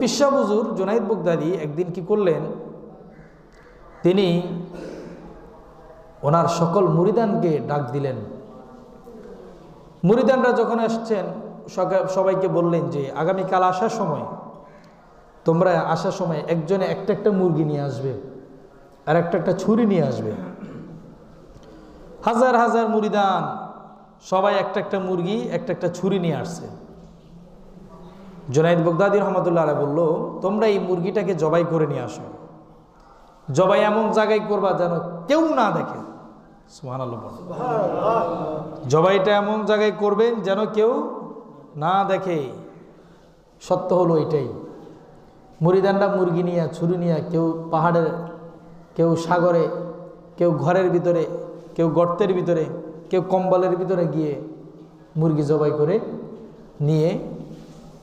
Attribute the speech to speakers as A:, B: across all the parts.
A: পিসা হুজুর জুনাইদ বাগদাদী একদিন কি করলেন, তিনি ওনার সকল মুরিদানকে ডাক দিলেন। মুরিদানরা যখন আসছেন সবাইকে বললেন যে আগামীকাল আসার সময় তোমরা আসার সময় একজনে একটা একটা মুরগি নিয়ে আসবে আর একটা একটা ছুরি নিয়ে আসবে। হাজার হাজার মুরিদান সবাই একটা একটা মুরগি একটা একটা ছুরি নিয়ে আসছে। জুনাইদ বাগদাদী রহমতুল্লাহ আলাইহি বলল, তোমরা এই মুরগিটাকে জবাই করে নিয়ে আসো। জবাই এমন জায়গায় করবা যেন কেউ না দেখে। সুবহানাল্লাহ। জবাইটা এমন জায়গায় করবেন যেন কেউ না দেখে। সত্য হলো এটাই। মুরিদানরা মুরগি নিয়ে ছুরি নিয়ে কেউ পাহাড়ের, কেউ সাগরে, কেউ ঘরের ভিতরে, কেউ গর্তের ভিতরে, কেউ কম্বলের ভিতরে গিয়ে মুরগি জবাই করে নিয়ে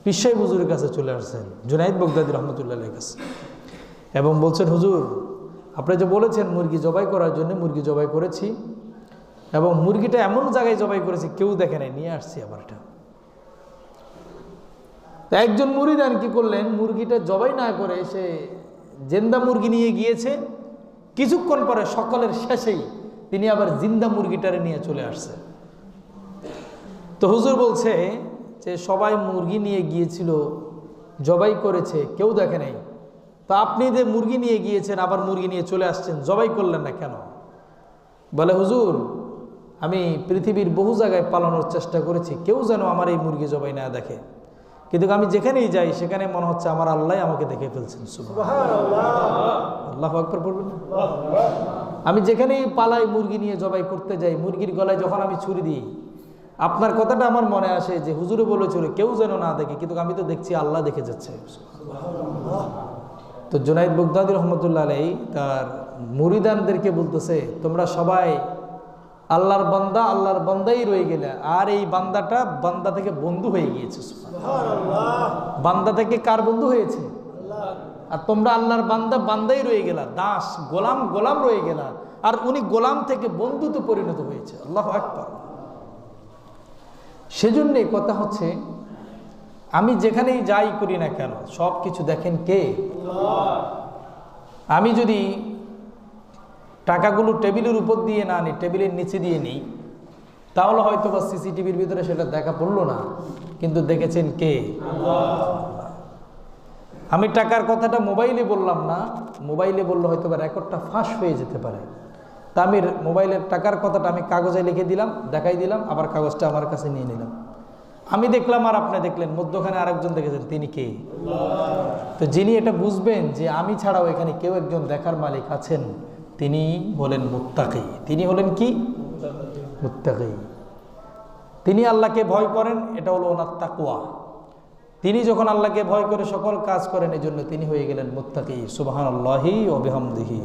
A: পিসাই হুজুরের কাছে চলে আসছেন, জুনাইদ বাগদাদী রহমতুল্লাহের কাছে, এবং বলছেন, হুজুর আপনি যে বলেছেন মুরগি জবাই করার জন্য মুরগি জবাই করেছি, এবং মুরগিটা এমন জায়গায় জবাই করেছি কেউ দেখে নাই, নিয়ে আসছি আবার এটা। একজন মুরিদান কি করলেন, মুরগিটা জবাই না করে সে জিন্দা মুরগি নিয়ে গিয়েছে। কিছুক্ষণ পরে সকালের শেষেই তিনি আবার জিন্দা মুরগিটারে নিয়ে চলে আসছে। তো হুজুর বলছে যে সবাই মুরগি নিয়ে গিয়েছিল, জবাই করেছে, কেউ দেখে নাই, তো আপনি যে মুরগি নিয়ে গিয়েছেন আবার মুরগি নিয়ে চলে আসছেন, জবাই করলেন না কেন? বলে, হুজুর আমি পৃথিবীর বহু জায়গায় পালানোর চেষ্টা করেছি, কেউ যেন আমার এই মুরগি জবাই না দেখে, কিন্তু আমি যেখানেই যাই সেখানে মনে হচ্ছে আমার আল্লাহ আমাকে দেখে ফেলছেন। সুবহানাল্লাহ, আল্লাহু আকবার বলবেন। আমি যেখানেই পালাই মুরগি নিয়ে জবাই করতে যাই, মুরগির গলায় যখন আমি ছুরি দিই, আপনার কথাটা আমার মনে আসে যে হুজুরে বলেছিল কেউ যেন না দেখে, কিন্তু আমি তো দেখছি আল্লাহ দেখে যাচ্ছে। তো জুনাইদ বাগদাদী রহমতুল্লাহ আলাইহি তার মুরিদানদেরকে বলতেছে, তোমরা সবাই আল্লাহর বান্দা, আল্লাহর বান্দাই রয়ে গেলে, আর এই বান্দাটা বান্দা থেকে বন্ধু হয়ে গিয়েছে। বান্দা থেকে কার বন্ধু হয়েছে? আর তোমরা আল্লাহর বান্দা বান্দাই রয়ে গেলা, দাস গোলাম গোলাম রয়ে গেলা, আর উনি গোলাম থেকে বন্ধুতে পরিণত হয়েছে। আল্লাহু আকবার। সেজন্যই কথা হচ্ছে, আমি যেখানেই যাই করি না কেন সব কিছু দেখেন কে? আমি যদি টাকাগুলো টেবিলের উপর দিয়ে না নিই, টেবিলের নিচে দিয়ে নিই, তাহলে হয়তো বা সিসিটিভির ভিতরে সেটা দেখা পড়লো না, কিন্তু দেখেছেন কে? আমি টাকার কথাটা মোবাইলে বললাম না, মোবাইলে বললে হয়তো বা রেকর্ডটা ফাঁস হয়ে যেতে পারে। তা আমি মোবাইলের টাকার কথাটা আমি কাগজে লিখে দিলাম, দেখাই দিলাম, আবার কাগজটা আমার কাছে নিয়ে নিলাম। আমি দেখলাম আর আপনি দেখলেন, মধ্যখানে আরেকজন দেখেছেন, তিনি কে? তো যিনি এটা বুঝবেন যে আমি ছাড়াও এখানে কেউ একজন দেখার মালিক আছেন, তিনি হলেন মুত্তাকি। তিনি হলেন কি? মুত্তাকি। তিনি আল্লাহকে ভয় করেন, এটা হলো ওনার তাকওয়া। তিনি যখন আল্লাহকে ভয় করে সকল কাজ করেন, এজন্য তিনি হয়ে গেলেন মুত্তাকি। সুবহানাল্লাহি ওয়া বিহামদিহি।